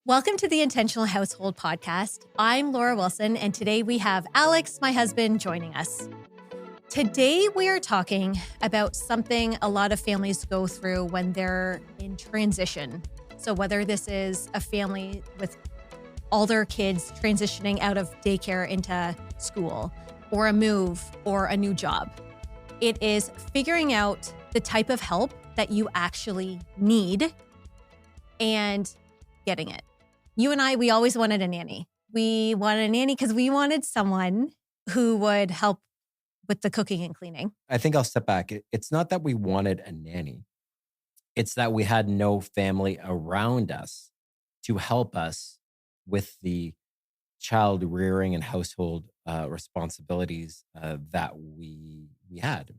Welcome to the Intentional Household Podcast. I'm Laura Wilson, and today we have Alex, my husband, joining us. Today we are talking about something a lot of families go through when they're in transition. So whether this is a family with all their kids transitioning out of daycare into school, or a move, or a new job, it is figuring out the type of help that you actually need and getting it. You and I, we always wanted a nanny. We wanted a nanny because we wanted someone who would help with the cooking and cleaning. I think I'll step back. It's not that we wanted a nanny. It's that we had no family around us to help us with the child rearing and household responsibilities that we had.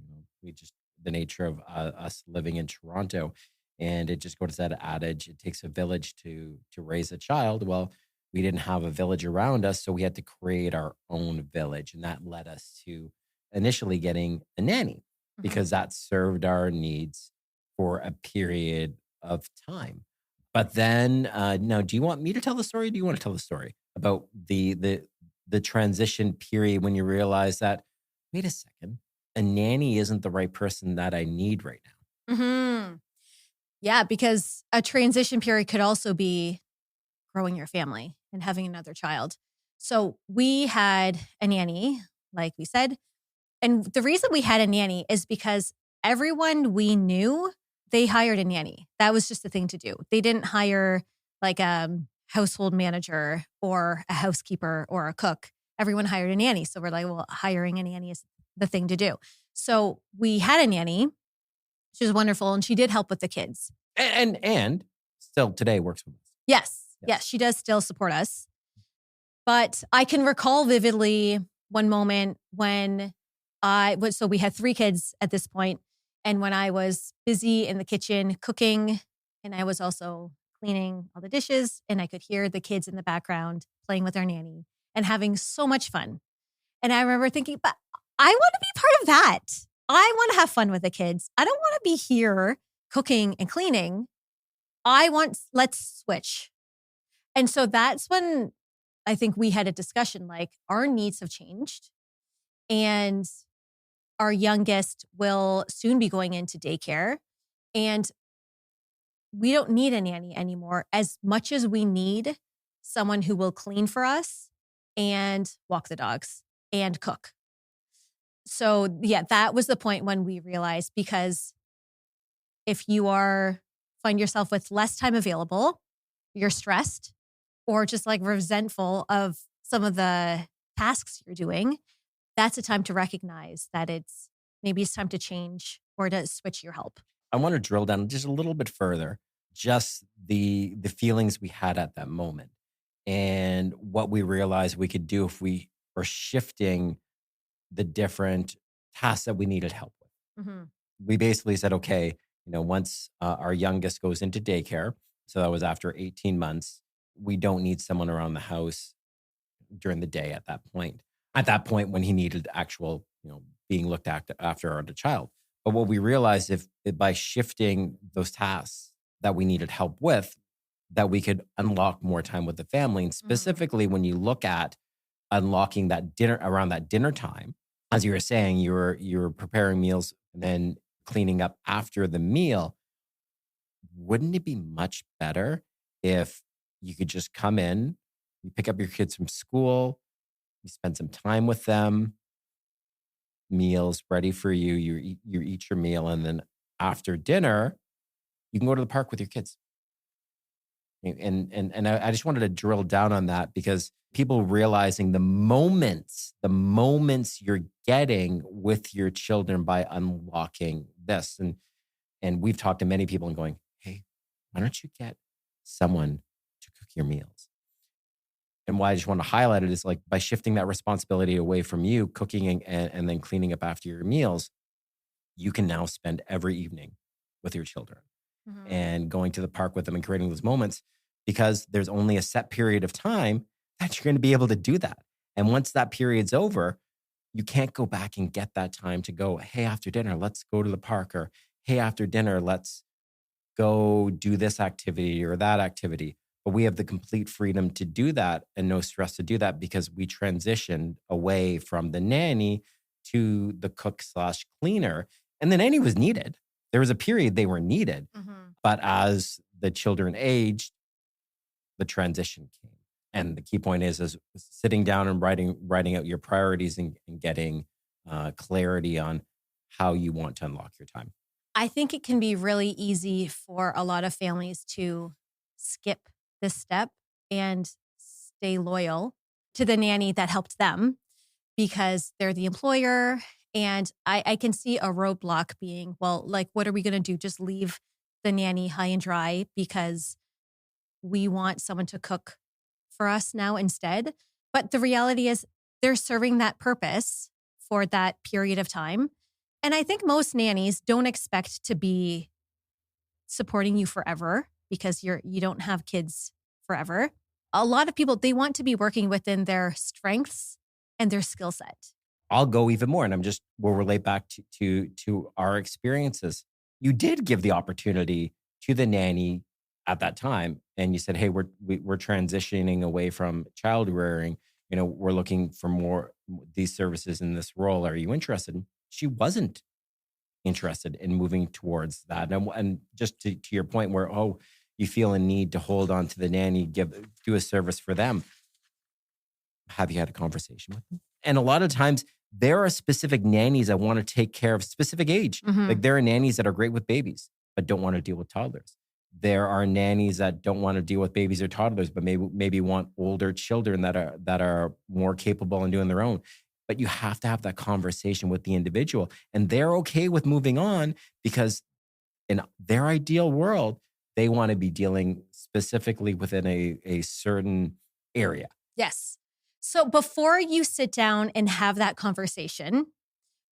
The nature of us living in Toronto. And it just goes to that adage, it takes a village to raise a child. Well, we didn't have a village around us, so we had to create our own village. And that led us to initially getting a nanny because that served our needs for a period of time. But then, now, do you want me to tell the story? Or do you want to tell the story about the transition period when you realize that, wait a second, a nanny isn't the right person that I need right now? Mm-hmm. Yeah, because a transition period could also be growing your family and having another child. So we had a nanny, like we said. And the reason we had a nanny is because everyone we knew, they hired a nanny. That was just the thing to do. They didn't hire like a household manager or a housekeeper or a cook. Everyone hired a nanny. So we're like, well, hiring a nanny is the thing to do. So we had a nanny. She was wonderful, and she did help with the kids. And still today works with us. Yes, she does still support us. But I can recall vividly one moment when so we had 3 kids at this point, and when I was busy in the kitchen cooking, and I was also cleaning all the dishes, and I could hear the kids in the background playing with our nanny and having so much fun. And I remember thinking, but I want to be part of that. I want to have fun with the kids. I don't want to be here cooking and cleaning. Let's switch. And so that's when I think we had a discussion, like our needs have changed and our youngest will soon be going into daycare and we don't need a nanny anymore as much as we need someone who will clean for us and walk the dogs and cook. So yeah, that was the point when we realized, because if you find yourself with less time available, you're stressed or just like resentful of some of the tasks you're doing, that's a time to recognize that maybe it's time to change or to switch your help. I want to drill down just a little bit further, just the feelings we had at that moment and what we realized we could do if we were shifting the different tasks that we needed help with. Mm-hmm. We basically said, okay, once our youngest goes into daycare, so that was after 18 months, we don't need someone around the house during the day at that point. At that point when he needed actual, being looked after our child. But what we realized if by shifting those tasks that we needed help with, that we could unlock more time with the family. And specifically when you look at unlocking that dinner around that dinner time, as you were saying, you were preparing meals and then cleaning up after the meal. Wouldn't it be much better if you could just come in, you pick up your kids from school, you spend some time with them, meals ready for you, you eat your meal, and then after dinner, you can go to the park with your kids. And I just wanted to drill down on that because people realizing the moments you're getting with your children by unlocking this. And we've talked to many people and going, hey, why don't you get someone to cook your meals? And why I just want to highlight it is like by shifting that responsibility away from you cooking and then cleaning up after your meals, you can now spend every evening with your children and going to the park with them and creating those moments, because there's only a set period of time that you're going to be able to do that. And once that period's over, you can't go back and get that time to go, hey, after dinner, let's go to the park, or hey, after dinner, let's go do this activity or that activity. But we have the complete freedom to do that and no stress to do that because we transitioned away from the nanny to the cook/cleaner. And the nanny was needed. There was a period they were needed. But as the children aged, the transition came. And the key point is sitting down and writing out your priorities and getting clarity on how you want to unlock your time. I think it can be really easy for a lot of families to skip this step and stay loyal to the nanny that helped them because they're the employer. And I can see a roadblock being, well, like, what are we going to do? Just leave the nanny high and dry because we want someone to cook for us now instead. But the reality is they're serving that purpose for that period of time. And I think most nannies don't expect to be supporting you forever because you don't have kids forever. A lot of people, they want to be working within their strengths and their skill set. I'll go even more, and we'll relate back to our experiences. You did give the opportunity to the nanny at that time, and you said, "Hey, we're transitioning away from child rearing. We're looking for more these services in this role. Are you interested?" She wasn't interested in moving towards that. And just to your point, where you feel a need to hold on to the nanny, do a service for them. Have you had a conversation with them? And a lot of times, there are specific nannies that want to take care of specific age. Like there are nannies that are great with babies, but don't want to deal with toddlers. There are nannies that don't want to deal with babies or toddlers, but maybe want older children that are more capable in doing their own. But you have to have that conversation with the individual, and they're okay with moving on because in their ideal world, they want to be dealing specifically within a certain area. Yes. So before you sit down and have that conversation,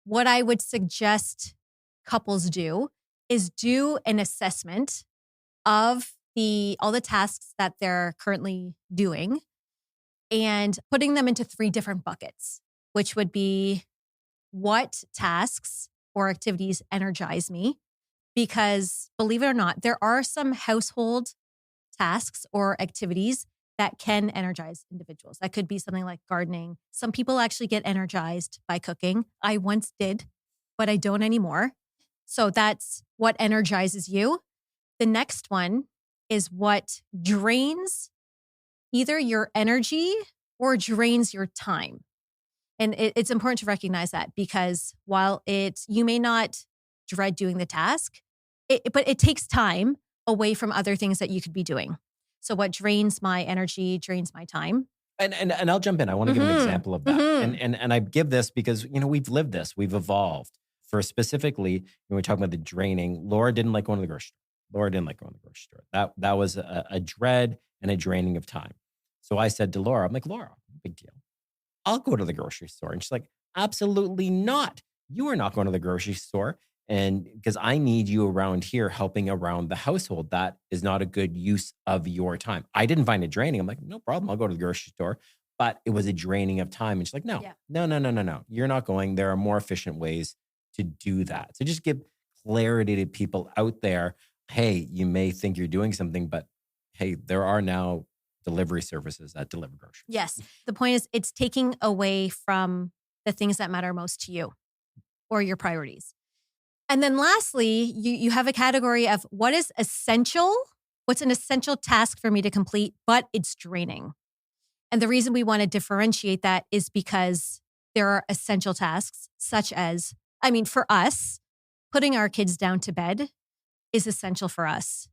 what I would suggest couples do is do an assessment of all the tasks that they're currently doing and putting them into 3 different buckets, which would be what tasks or activities energize me. Because believe it or not, there are some household tasks or activities that can energize individuals. That could be something like gardening. Some people actually get energized by cooking. I once did, but I don't anymore. So that's what energizes you. The next one is what drains either your energy or drains your time. And it's important to recognize that because while you may not dread doing the task, but it takes time away from other things that you could be doing. So what drains my energy, drains my time. And I'll jump in. I want to give an example of that. And I give this because, we've lived this. We've evolved. For specifically, when we talk about the draining, Laura didn't like going to the grocery store. That was a dread and a draining of time. So I said to Laura, I'm like, Laura, big deal. I'll go to the grocery store. And she's like, absolutely not. You are not going to the grocery store. And because I need you around here helping around the household. That is not a good use of your time. I didn't find it draining. I'm like, no problem. I'll go to the grocery store. But it was a draining of time. And she's like, no. You're not going. There are more efficient ways to do that. So just give clarity to people out there. Hey, you may think you're doing something, but hey, there are now delivery services that deliver groceries. Yes. The point is it's taking away from the things that matter most to you or your priorities. And then lastly, you have a category of what is essential, what's an essential task for me to complete, but it's draining. And the reason we want to differentiate that is because there are essential tasks such as, for us, putting our kids down to bed is essential for us.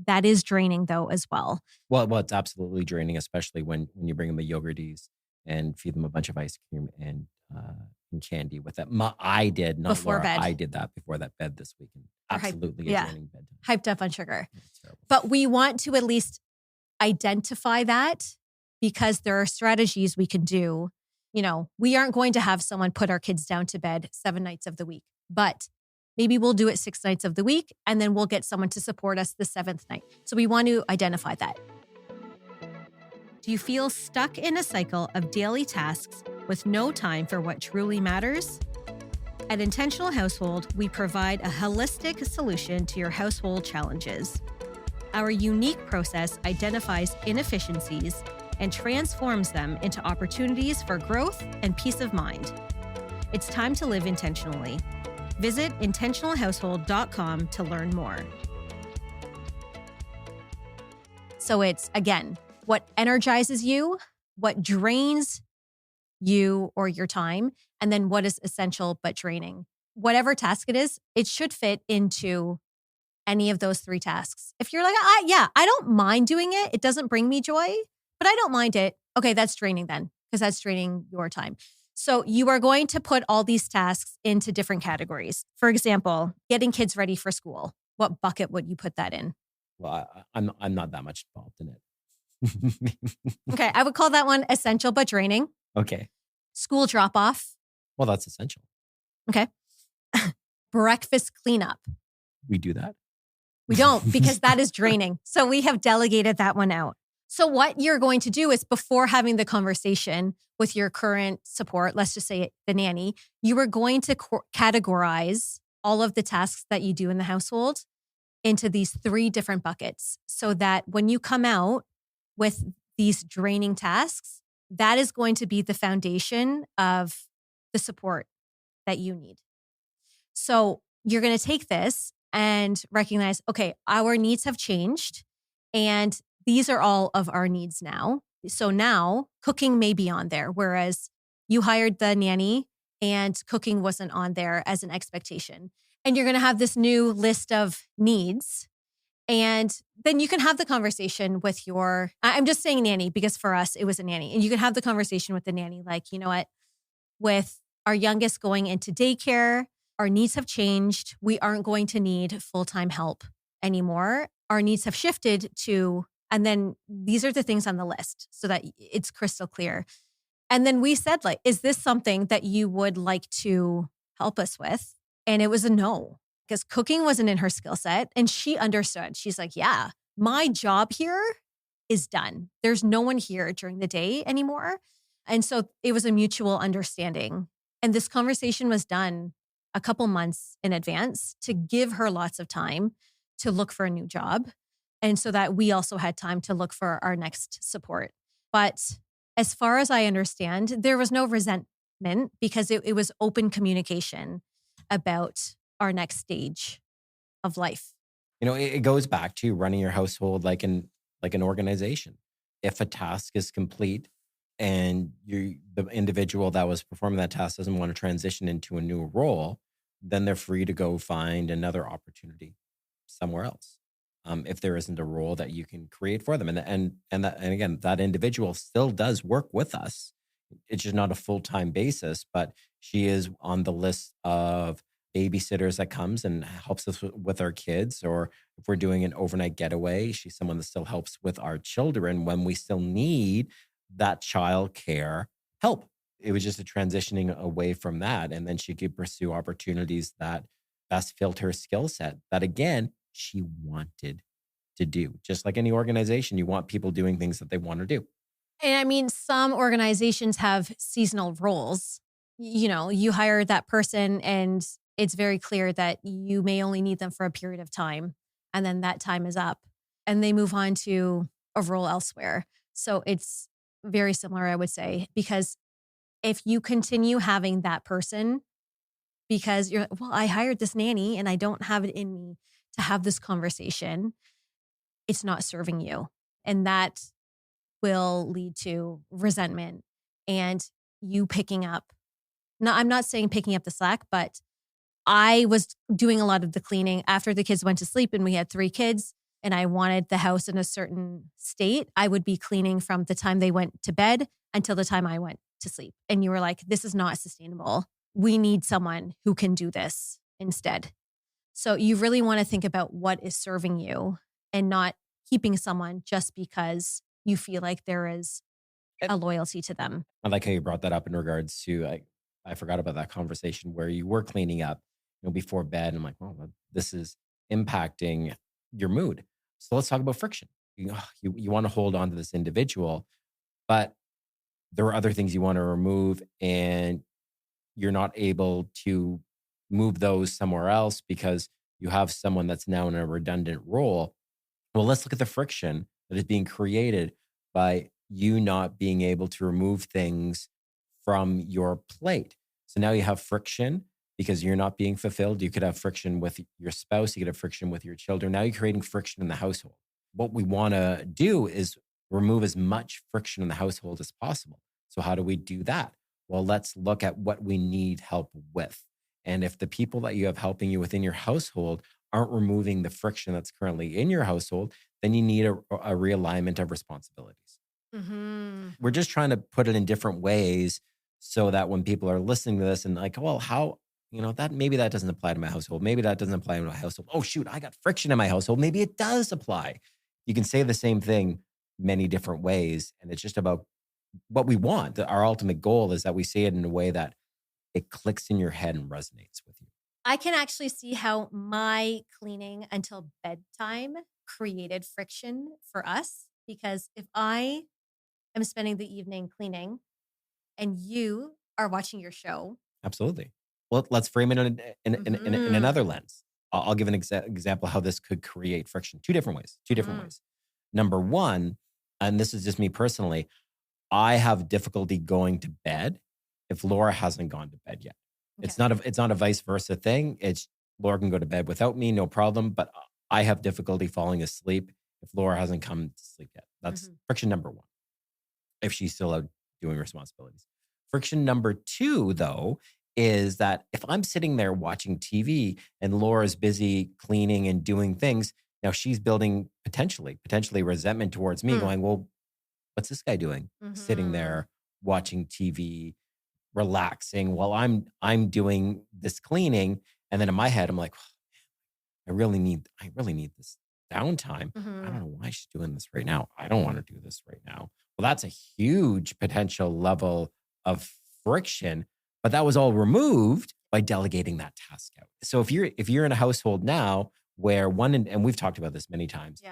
That is draining though as well. Well, it's absolutely draining, especially when you bring them a Yogurties and feed them a bunch of ice cream and candy with that. I did, not before Laura. Bed. I did that before that bed this weekend. Absolutely a draining bedtime. Hyped up on sugar. But we want to at least identify that because there are strategies we can do. We aren't going to have someone put our kids down to bed 7 nights of the week, but maybe we'll do it 6 nights of the week and then we'll get someone to support us the 7th night. So we want to identify that. Do you feel stuck in a cycle of daily tasks with no time for what truly matters? At Intentional Household, we provide a holistic solution to your household challenges. Our unique process identifies inefficiencies and transforms them into opportunities for growth and peace of mind. It's time to live intentionally. Visit intentionalhousehold.com to learn more. So it's, again, what energizes you, what drains you or your time, and then what is essential but draining. Whatever task it is, it should fit into any of those 3 tasks. If you're like, I don't mind doing it. It doesn't bring me joy, but I don't mind it. Okay, that's draining then, because that's draining your time. So you are going to put all these tasks into different categories. For example, getting kids ready for school. What bucket would you put that in? Well, I'm not that much involved in it. Okay, I would call that one essential but draining. Okay. School drop off. Well, that's essential. Okay. Breakfast cleanup. We do that. We don't, because that is draining. So we have delegated that one out. So what you're going to do is, before having the conversation with your current support, let's just say the nanny, you are going to categorize all of the tasks that you do in the household into these 3 different buckets, so that when you come out with these draining tasks, that is going to be the foundation of the support that you need. So you're going to take this and recognize, okay, our needs have changed, and these are all of our needs now. So now cooking may be on there, whereas you hired the nanny and cooking wasn't on there as an expectation. And you're going to have this new list of needs. And then you can have the conversation with I'm just saying nanny because for us, it was a nanny. And you can have the conversation with the nanny like, you know what, with our youngest going into daycare, our needs have changed. We aren't going to need full-time help anymore. Our needs have shifted to, and then these are the things on the list so that it's crystal clear. And then we said, like, is this something that you would like to help us with? And it was a no, because cooking wasn't in her skill set. And she understood. She's like, yeah, my job here is done. There's no one here during the day anymore. And so it was a mutual understanding. And this conversation was done a couple months in advance to give her lots of time to look for a new job. And so that we also had time to look for our next support. But as far as I understand, there was no resentment because it was open communication about our next stage of life. You know, it goes back to running your household like an organization. If a task is complete and the individual that was performing that task doesn't want to transition into a new role, then they're free to go find another opportunity somewhere else. If there isn't a role that you can create for them, and again, that individual still does work with us. It's just not a full-time basis, but she is on the list of babysitters that comes and helps us with our kids, or if we're doing an overnight getaway, she's someone that still helps with our children when we still need that child care help. It was just a transitioning away from that, and then she could pursue opportunities that best filled her skill set that, again, she wanted to do. Just like any organization, you want people doing things that they want to do. And I mean, some organizations have seasonal roles. You know, you hire that person and it's very clear that you may only need them for a period of time. And then that time is up and they move on to a role elsewhere. So it's very similar, I would say, because if you continue having that person because you're, well, I hired this nanny and I don't have it in me to have this conversation, it's not serving you. And that will lead to resentment and you picking up. Now, I'm not saying picking up the slack, but I was doing a lot of the cleaning after the kids went to sleep and we had 3 kids and I wanted the house in a certain state. I would be cleaning from the time they went to bed until the time I went to sleep. And you were like, this is not sustainable. We need someone who can do this instead. So you really want to think about what is serving you and not keeping someone just because you feel like there is a loyalty to them. I like how you brought that up in regards to, I forgot about that conversation where you were cleaning up, before bed. And I'm like, well, this is impacting your mood. So let's talk about friction. You want to hold on to this individual, but there are other things you want to remove and you're not able to move those somewhere else because you have someone that's now in a redundant role. Well, let's look at the friction that is being created by you not being able to remove things from your plate. So now you have friction because you're not being fulfilled. You could have friction with your spouse. You could have friction with your children. Now you're creating friction in the household. What we want to do is remove as much friction in the household as possible. So how do we do that? Well, let's look at what we need help with. And if the people that you have helping you within your household aren't removing the friction that's currently in your household, then you need a realignment of responsibilities. Mm-hmm. We're just trying to put it in different ways so that when people are listening to this and like, well, how, that maybe that doesn't apply to my household. Maybe that doesn't apply to my household. Oh, shoot, I got friction in my household. Maybe it does apply. You can say the same thing many different ways. And it's just about what we want. Our ultimate goal is that we say it in a way that it clicks in your head and resonates with you. I can actually see how my cleaning until bedtime created friction for us, because if I am spending the evening cleaning and you are watching your show. Absolutely. Well, let's frame it in another lens. I'll give an example how this could create friction. Two different ways. Number one, and this is just me personally, I have difficulty going to bed if Laura hasn't gone to bed yet. Okay. It's not a vice versa thing. It's Laura can go to bed without me, no problem. But I have difficulty falling asleep if Laura hasn't come to sleep yet. That's friction number one, if she's still out doing responsibilities. Friction number two, though, is that if I'm sitting there watching TV and Laura's busy cleaning and doing things, now she's building potentially resentment towards me, going, well, what's this guy doing? Sitting there watching TV, relaxing while I'm doing this cleaning. And then in my head, I'm like, I really need this downtime. I don't know why she's doing this right now. I don't want to do this right now. Well, that's a huge potential level of friction, but that was all removed by delegating that task out. So if you're in a household now where and we've talked about this many times,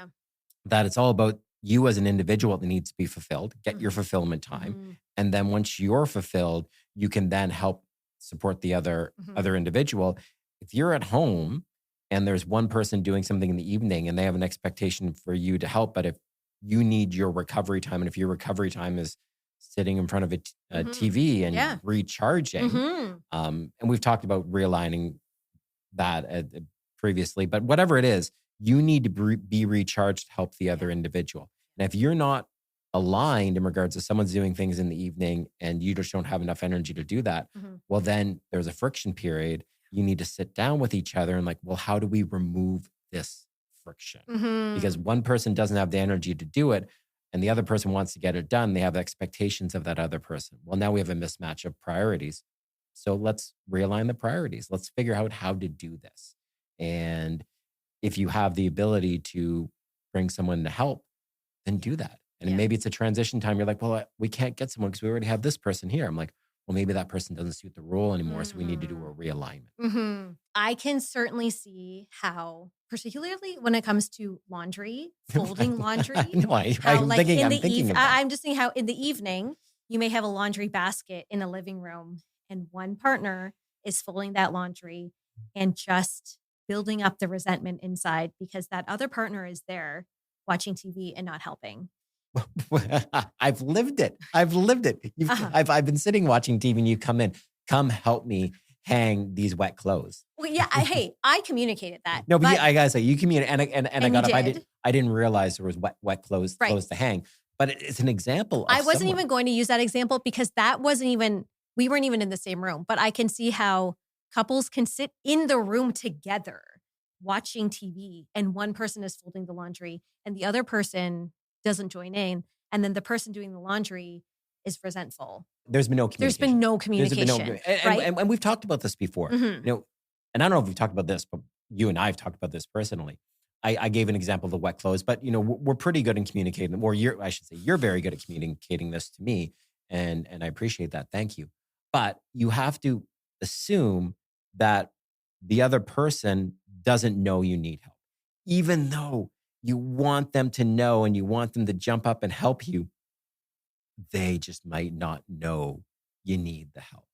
that it's all about you as an individual that needs to be fulfilled, get your fulfillment time. And then once you're fulfilled, you can then help support the other individual. If you're at home and there's one person doing something in the evening and they have an expectation for you to help, but if you need your recovery time, and if your recovery time is sitting in front of a TV and recharging, and we've talked about realigning that previously, but whatever it is, you need to be recharged to help the other individual. And if you're not aligned in regards to someone's doing things in the evening and you just don't have enough energy to do that, well, then there's a friction period. You need to sit down with each other and like, well, how do we remove this friction? Because one person doesn't have the energy to do it and the other person wants to get it done. They have expectations of that other person. Well, now we have a mismatch of priorities. So let's realign the priorities. Let's figure out how to do this. And if you have the ability to bring someone to help, then do that. And maybe it's a transition time. You're like, well, we can't get someone because we already have this person here. I'm like, well, maybe that person doesn't suit the role anymore. So we need to do a realignment. I can certainly see how, particularly when it comes to laundry, folding laundry. I'm just thinking how in the evening, you may have a laundry basket in a living room and one partner is folding that laundry and just building up the resentment inside because that other partner is there watching TV and not helping. I've lived it. I've been sitting watching TV and you come help me hang these wet clothes. Well, yeah. I communicated that. No, but I gotta say you communicated and I got up. I didn't realize there was wet clothes to hang. But it's an example. I wasn't even going to use that example because we weren't even in the same room. But I can see how couples can sit in the room together watching TV and one person is folding the laundry and the other person doesn't join in. And then the person doing the laundry is resentful. There's been no communication. Right? And we've talked about this before. And I don't know if we've talked about this, but you and I have talked about this personally. I gave an example of the wet clothes, but we're pretty good in communicating, or you're very good at communicating this to me. And I appreciate that. Thank you. But you have to assume that the other person doesn't know you need help, even though you want them to know and you want them to jump up and help you. They just might not know you need the help.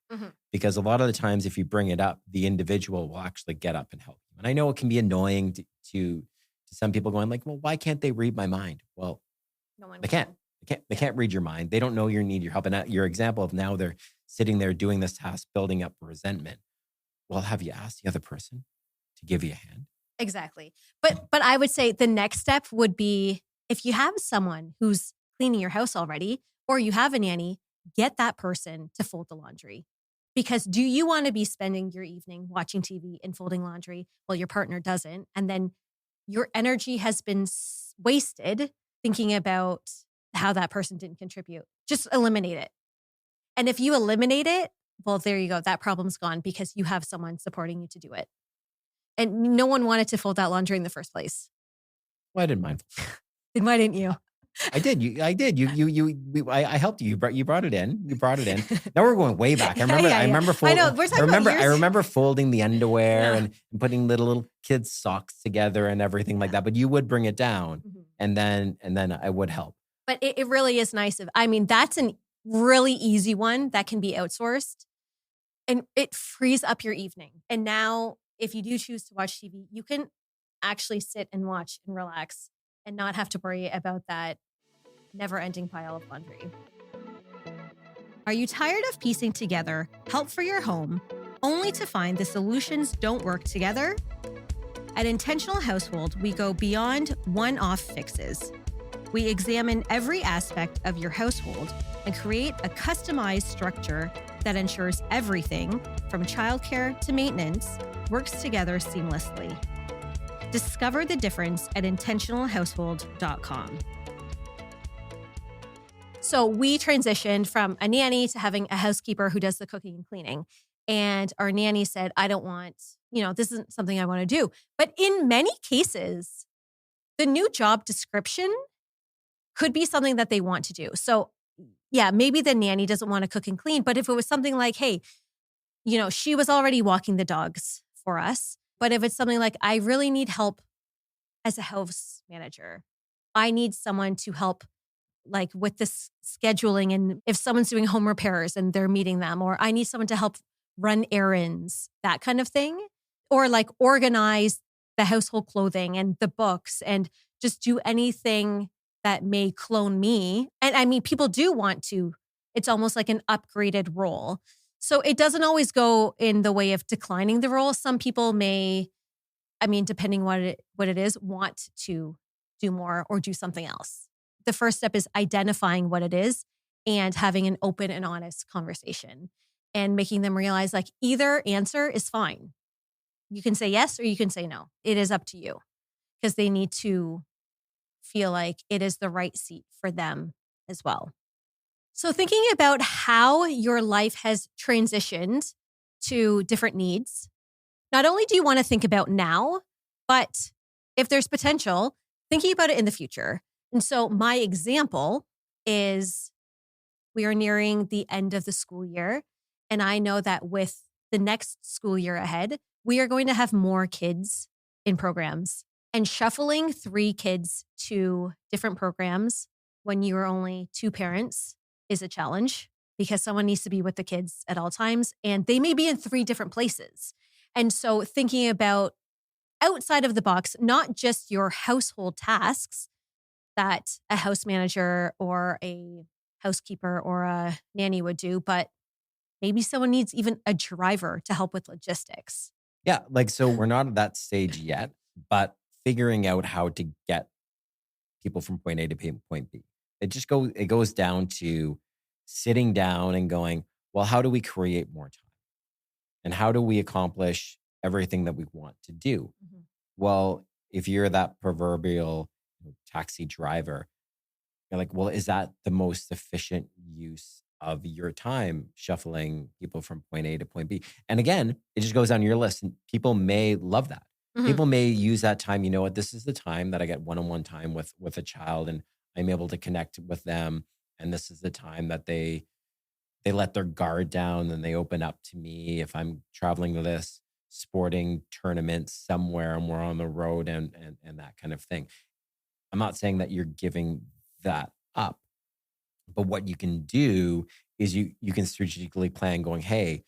Because a lot of the times, if you bring it up, the individual will actually get up and help you. And I know it can be annoying to to some people going like, well, why can't they read my mind? Well, No one they can't. can. They can't read your mind. They don't know your need, your help. And your example of now they're sitting there doing this task, building up resentment. Well, have you asked the other person to give you a hand? Exactly. But I would say the next step would be if you have someone who's cleaning your house already, or you have a nanny, get that person to fold the laundry. Because do you want to be spending your evening watching TV and folding laundry while your partner doesn't? And then your energy has been wasted thinking about how that person didn't contribute. Just eliminate it. And if you eliminate it, well, there you go. That problem's gone because you have someone supporting you to do it. And no one wanted to fold that laundry in the first place. Well, I didn't mind. Then why didn't you? I did. I helped you. You brought it in. Now we're going way back. I remember. Yeah. I remember. I know. We're talking about years. I remember folding the underwear and putting little kids' socks together and everything like that. But you would bring it down, and then I would help. But it really is nice. That's a really easy one that can be outsourced, and it frees up your evening. And now, if you do choose to watch TV, you can actually sit and watch and relax and not have to worry about that never-ending pile of laundry. Are you tired of piecing together help for your home only to find the solutions don't work together? At Intentional Household, we go beyond one-off fixes. We examine every aspect of your household and create a customized structure that ensures everything, from childcare to maintenance, works together seamlessly. Discover the difference at intentionalhousehold.com. So we transitioned from a nanny to having a housekeeper who does the cooking and cleaning. And our nanny said, I don't want, this isn't something I want to do. But in many cases, the new job description could be something that they want to do. So yeah, maybe the nanny doesn't want to cook and clean, but if it was something like, hey, she was already walking the dogs for us. But if it's something like, I really need help as a house manager, I need someone to help like with this scheduling, and if someone's doing home repairs and they're meeting them, or I need someone to help run errands, that kind of thing, or like organize the household clothing and the books and just do anything that may clone me. And people do want to, it's almost like an upgraded role. So it doesn't always go in the way of declining the role. Some people may, depending what it is, want to do more or do something else. The first step is identifying what it is and having an open and honest conversation and making them realize like either answer is fine. You can say yes or you can say no. It is up to you, because they need to feel like it is the right seat for them as well. So thinking about how your life has transitioned to different needs, not only do you want to think about now, but if there's potential, thinking about it in the future. And so my example is we are nearing the end of the school year. And I know that with the next school year ahead, we are going to have more kids in programs. And shuffling 3 kids to different programs when you are only 2 parents is a challenge, because someone needs to be with the kids at all times. And they may be in 3 different places. And so thinking about outside of the box, not just your household tasks that a house manager or a housekeeper or a nanny would do, but maybe someone needs even a driver to help with logistics. Yeah, so we're not at that stage yet, but figuring out how to get people from point A to point B. It goes down to sitting down and going, well, how do we create more time? And how do we accomplish everything that we want to do? Mm-hmm. Well, if you're that proverbial taxi driver, you're like, well, is that the most efficient use of your time shuffling people from point A to point B? And again, it just goes on your list, and people may love that. Mm-hmm. People may use that time. You know what? This is the time that I get one-on-one time with a child, and I'm able to connect with them. And this is the time that they let their guard down and they open up to me if I'm traveling to this sporting tournament somewhere and we're on the road and that kind of thing. I'm not saying that you're giving that up, but what you can do is you can strategically plan going, hey,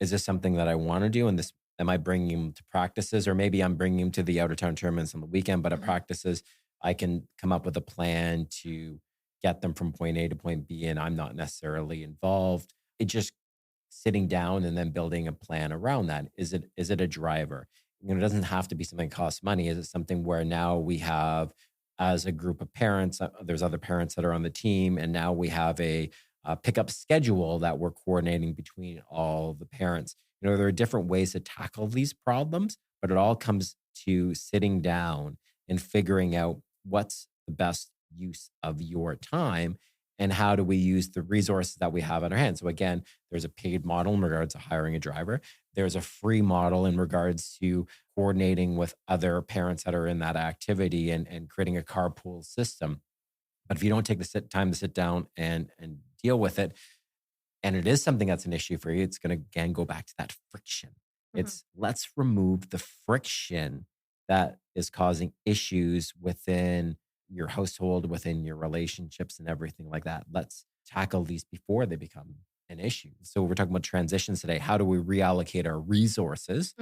is this something that I want to do? And am I bringing them to practices? Or maybe I'm bringing them to the out of town tournaments on the weekend, but at practices, I can come up with a plan to get them from point A to point B, and I'm not necessarily involved. It just sitting down and then building a plan around that. Is it a driver? It doesn't have to be something that costs money. Is it something where now we have, as a group of parents, there's other parents that are on the team, and now we have a pickup schedule that we're coordinating between all the parents. There are different ways to tackle these problems, but it all comes to sitting down and figuring out what's the best use of your time and how do we use the resources that we have at our hands. So again, there's a paid model in regards to hiring a driver. There's a free model in regards to coordinating with other parents that are in that activity and creating a carpool system. But if you don't take the time to sit down and deal with it, and it is something that's an issue for you, it's going to, again, go back to that friction. It's let's remove the friction that is causing issues within your household, within your relationships and everything like that. Let's tackle these before they become an issue. So we're talking about transitions today. How do we reallocate our resources,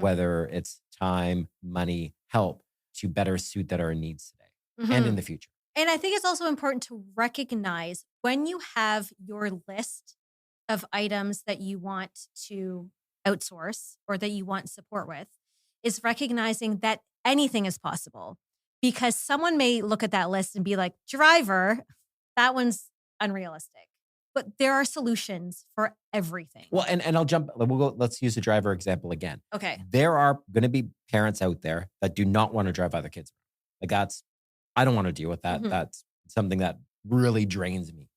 whether it's time, money, help, to better suit that our needs today and in the future? And I think it's also important to recognize when you have your list of items that you want to outsource or that you want support with, is recognizing that anything is possible. Because someone may look at that list and be like, driver, that one's unrealistic. But there are solutions for everything. Well, and let's use the driver example again. Okay. There are going to be parents out there that do not want to drive other kids around. I don't want to deal with that. That's something that really drains me.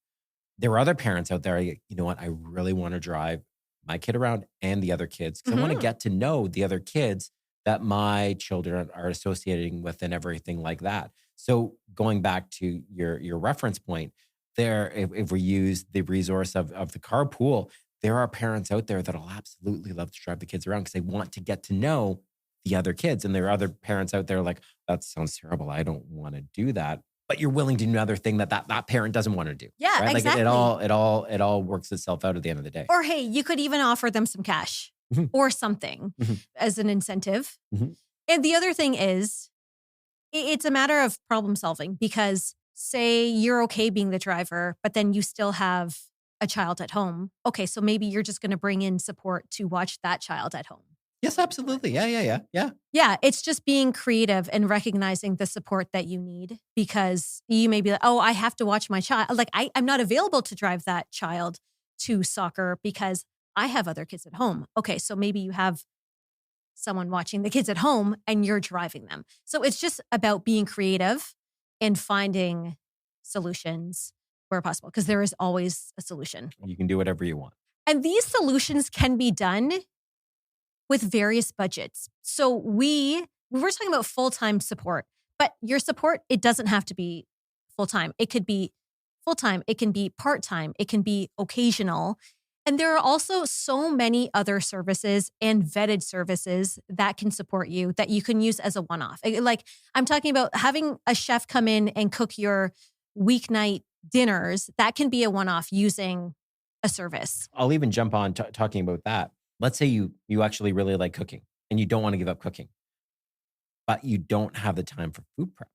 There are other parents out there, you know what, I really want to drive my kid around and the other kids because I want to get to know the other kids that my children are associating with and everything like that. So going back to your reference point there, if we use the resource of the carpool, there are parents out there that'll absolutely love to drive the kids around because they want to get to know the other kids. And there are other parents out there like, that sounds terrible. I don't want to do that. But you're willing to do another thing that parent doesn't want to do. Yeah, right? exactly. Like it all works itself out at the end of the day. Or hey, you could even offer them some cash or something as an incentive. And the other thing is, it's a matter of problem solving because say you're okay being the driver, but then you still have a child at home. Okay, so maybe you're just going to bring in support to watch that child at home. Yes, absolutely. Yeah. Yeah, it's just being creative and recognizing the support that you need because you may be like, oh, I have to watch my child. Like I'm not available to drive that child to soccer because I have other kids at home. Okay, so maybe you have someone watching the kids at home and you're driving them. So it's just about being creative and finding solutions where possible because there is always a solution. You can do whatever you want. And these solutions can be done with various budgets. So we were talking about full-time support, but your support, it doesn't have to be full-time. It could be full-time. It can be part-time. It can be occasional. And there are also so many other services and vetted services that can support you that you can use as a one-off. Like I'm talking about having a chef come in and cook your weeknight dinners. That can be a one-off using a service. I'll even jump on talking about that. Let's say you actually really like cooking and you don't want to give up cooking, but you don't have the time for food prep.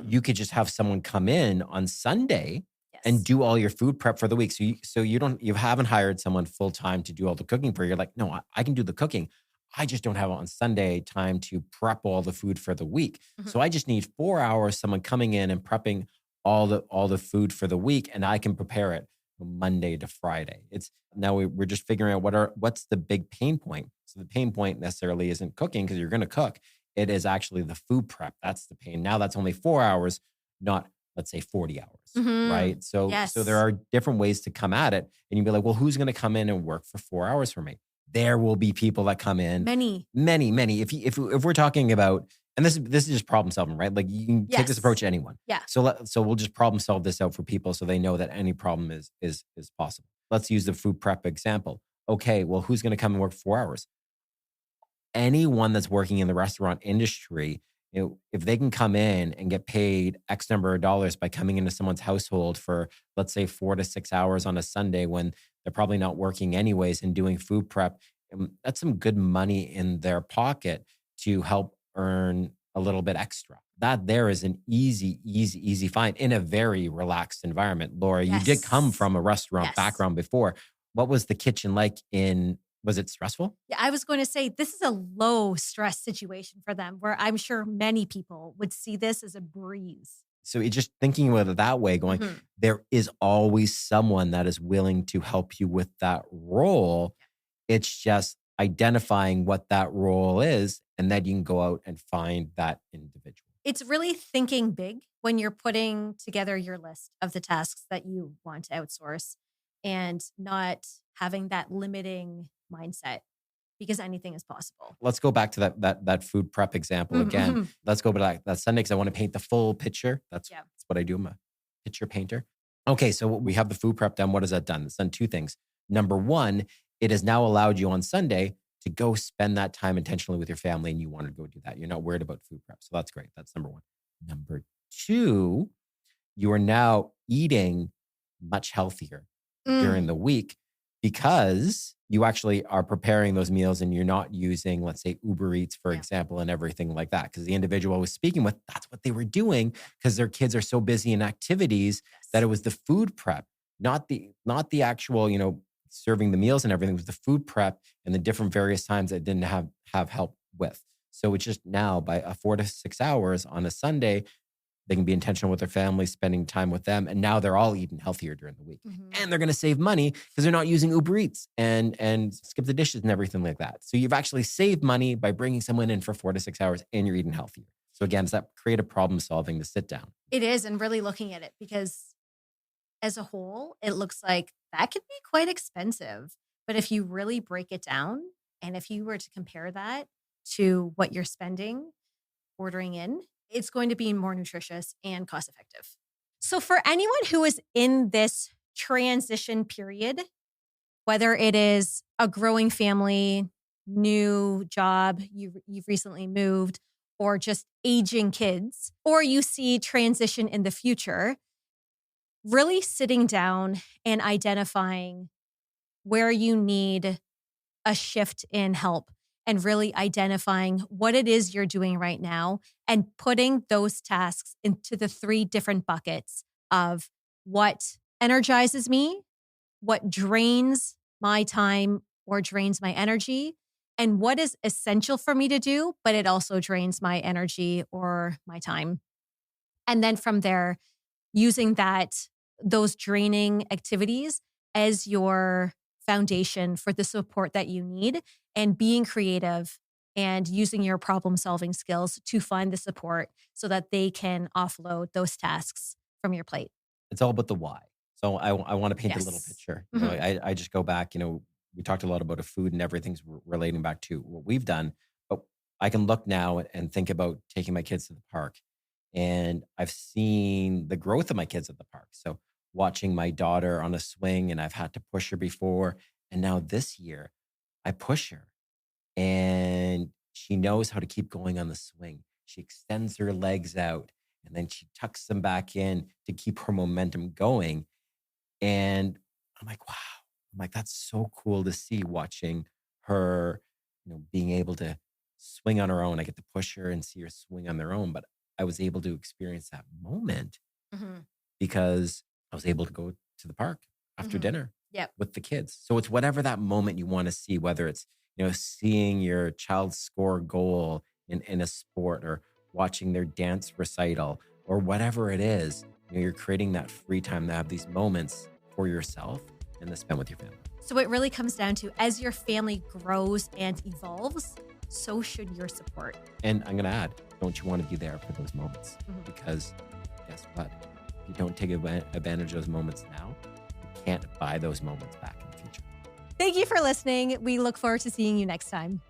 You could just have someone come in on Sunday and do all your food prep for the week. So you haven't hired someone full time to do all the cooking for you. You're like, no, I can do the cooking. I just don't have on Sunday time to prep all the food for the week. So I just need 4 hours, someone coming in and prepping all the food for the week, and I can prepare it from Monday to Friday. It's now we're just figuring out what's the big pain point. So the pain point necessarily isn't cooking because you're going to cook. It is actually the food prep. That's the pain. Now that's only 4 hours, not let's say 40 hours, right? So there are different ways to come at it. And you'd be like, well, who's going to come in and work for 4 hours for me? There will be people that come in. Many. If we're talking about, and this is just problem solving, right? Like you can take this approach to anyone. Yeah. So we'll just problem solve this out for people so they know that any problem is possible. Let's use the food prep example. Okay, well, who's going to come and work 4 hours? Anyone that's working in the restaurant industry, if they can come in and get paid X number of dollars by coming into someone's household for, let's say, 4 to 6 hours on a Sunday when they're probably not working anyways and doing food prep that's some good money in their pocket to help earn a little bit extra. That there is an easy find in a very relaxed environment. Laura, you did come Yes. from a restaurant Yes. background before. What was the kitchen like was it stressful? Yeah, I was going to say this is a low stress situation for them where I'm sure many people would see this as a breeze. So it just thinking about it that way, going, Mhm. there is always someone that is willing to help you with that role. It's just identifying what that role is, and then you can go out and find that individual. It's really thinking big when you're putting together your list of the tasks that you want to outsource and not having that limiting mindset because anything is possible. Let's go back to that food prep example again. Mhm. Let's go back to that Sunday because I want to paint the full picture. That's Yeah. what I do. I'm a picture painter. Okay, so we have the food prep done. What has that done? It's done two things. Number one, it has now allowed you on Sunday to go spend that time intentionally with your family, and you want to go do that. You're not worried about food prep. So that's great. That's number one. Number two, you are now eating much healthier during the week because you actually are preparing those meals and you're not using, let's say, Uber Eats, for Yeah. example, and everything like that. Because the individual I was speaking with, that's what they were doing because their kids are so busy in activities that it was the food prep, not the actual, serving the meals and everything. It was the food prep and the different various times that didn't have help with. So it's just now by 4 to 6 hours on a Sunday, they can be intentional with their family, spending time with them. And now they're all eating healthier during the week. And they're going to save money because they're not using Uber Eats and skip the dishes and everything like that. So you've actually saved money by bringing someone in for 4 to 6 hours and you're eating healthier. So again, it's that creative problem solving to sit down. It is, and really looking at it because as a whole, it looks like that could be quite expensive. But if you really break it down, and if you were to compare that to what you're spending ordering in, it's going to be more nutritious and cost effective. So for anyone who is in this transition period, whether it is a growing family, new job, you've recently moved, or just aging kids, or you see transition in the future, really sitting down and identifying where you need a shift in help and really identifying what it is you're doing right now and putting those tasks into the 3 different buckets of what energizes me, what drains my time or drains my energy, and what is essential for me to do, but it also drains my energy or my time. And then from there, using those draining activities as your foundation for the support that you need and being creative and using your problem solving skills to find the support so that they can offload those tasks from your plate. It's all about the why. So I want to paint a little Yes. picture. Mhm. I just go back, we talked a lot about food and everything's relating back to what we've done, but I can look now and think about taking my kids to the park. And I've seen the growth of my kids at the park. So watching my daughter on a swing, and I've had to push her before. And now this year, I push her and she knows how to keep going on the swing. She extends her legs out and then she tucks them back in to keep her momentum going. And I'm like, wow. I'm like, that's so cool to see watching her, being able to swing on her own. I get to push her and see her swing on their own. But I was able to experience that moment Mhm. because I was able to go to the park after Mhm. dinner Yep. with the kids. So it's whatever that moment you want to see, whether it's, seeing your child score a goal in a sport or watching their dance recital or whatever it is, you're creating that free time to have these moments for yourself and to spend with your family. So it really comes down to as your family grows and evolves, so should your support. And I'm going to add, don't you want to be there for those moments? Mhm. Because guess what? If you don't take advantage of those moments now, you can't buy those moments back in the future. Thank you for listening. We look forward to seeing you next time.